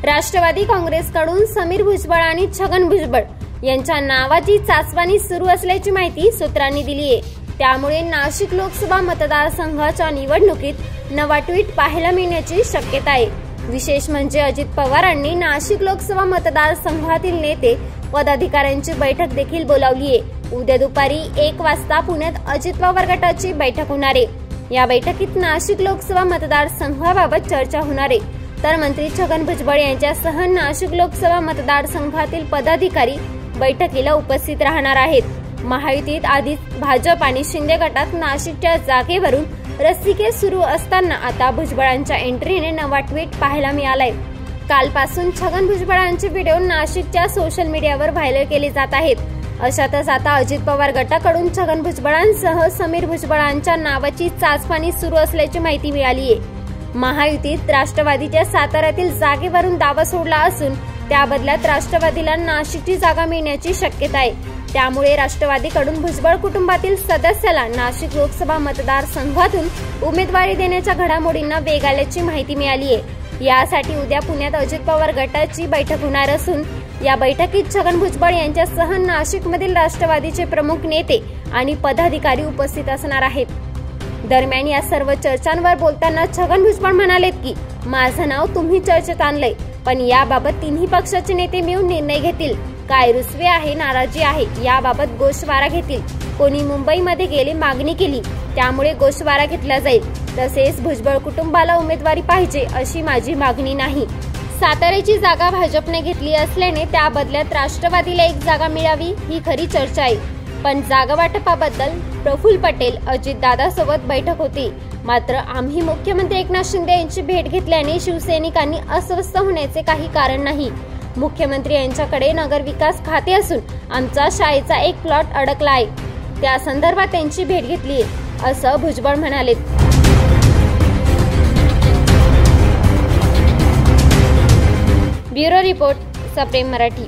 राष्ट्रवादी काँग्रेसकडून समीर भुजबळ आणि छगन भुजबळ यांच्या नावाची चाचपणी सुरू असल्याची माहिती सूत्रांनी दिली आहे। त्यामुळे नाशिक लोकसभा मतदारसंघाच्या निवडणुकीत नवा ट्विट पाहायला मिळण्याची शक्यता आहे। विशेष म्हणजे अजित पवारांनी नाशिक लोकसभा मतदारसंघातील नेते पदाधिकाऱ्यांची बैठक देखील बोलावली आहे। उद्या दुपारी 1 वाजता पुण्यात अजित पवार गटाची बैठक होणार आहे। या बैठकीत नाशिक लोकसभा मतदारसंघाबाबत चर्चा होणार आहे। तर मंत्री छगन भुजबळ यांच्यासह नाशिक लोकसभा मतदारसंघातील पदाधिकारी बैठकीला उपस्थित राहणार आहेत। महायुतीत आधीच भाजप आणि शिंदे गटात नाशिकच्या जागेवरून रस्सीखेच सुरू असताना आता भुजबळांच्या एंट्रीने नवा ट्विट पाहायला मिळालाय। कालपासून छगन भुजबळांचे व्हिडिओ नाशिकच्या सोशल मीडियावर व्हायरल केले जात आहेत। अशातच आता अजित पवार गटाकडून छगन भुजबळांसह समीर भुजबळांच्या नावाची चाचपणी सुरू असल्याची माहिती मिळाली आहे। महायुतीत राष्ट्रवादीच्या साताऱ्यातील जागेवरून दावा सोडला असून त्या बदल्यात राष्ट्रवादीला नाशिकची जागा मिळण्याची शक्यता आहे। त्यामुळे राष्ट्रवादीकडून भुजबळ कुटुंबातील सदस्याला नाशिक लोकसभा मतदारसंघातून उमेदवारी देण्याच्या घडामोडींना वेग आल्याची माहिती मिळाली आहे। यासाठी उद्या पुण्यात अजित पवार गटाची बैठक होणार असून या बैठकीत छगन भुजबळ यांच्यासह नाशिकमधील राष्ट्रवादीचे प्रमुख नेते आणि पदाधिकारी उपस्थित असणार आहेत। दरम्यान या सर्व चर्चांवर बोलताना छगन भुजबळ म्हणालेत की माझं नाव तुम्ही चर्चेत आणलंय, पण याबाबत तिन्ही पक्षाचे नेते मिळून निर्णय घेतील। काय रुसवे आहे, नाराजी आहे याबाबत गोषवारा घेतील। कोणी मुंबईमध्ये गेले मागणी केली, त्यामुळे गोषवारा घेतला जाईल। तसेच भुजबळ कुटुंबाला उमेदवारी पाहिजे अशी माझी मागणी नाही। साताऱ्याची जागा भाजपने घेतली असल्याने त्या बदल्यात राष्ट्रवादीला एक जागा मिळावी ही खरी चर्चा आहे। पण जागा वाटपाबद्दल प्रफुल्ल पटेल अजितदादासोबत बैठक होती। मात्र आम्ही मुख्यमंत्री एकनाथ शिंदे यांची भेट घेतल्याने शिवसैनिकांनी अस्वस्थ होण्याचे काही कारण नाही। मुख्यमंत्री यांच्याकडे नगरविकास खाते असून आमचा शाळेचा एक प्लॉट अडकला आहे, त्या संदर्भात त्यांची भेट घेतली आहे असं भुजबळ म्हणाले। ब्युरो रिपोर्ट, सप्रेम मराठी।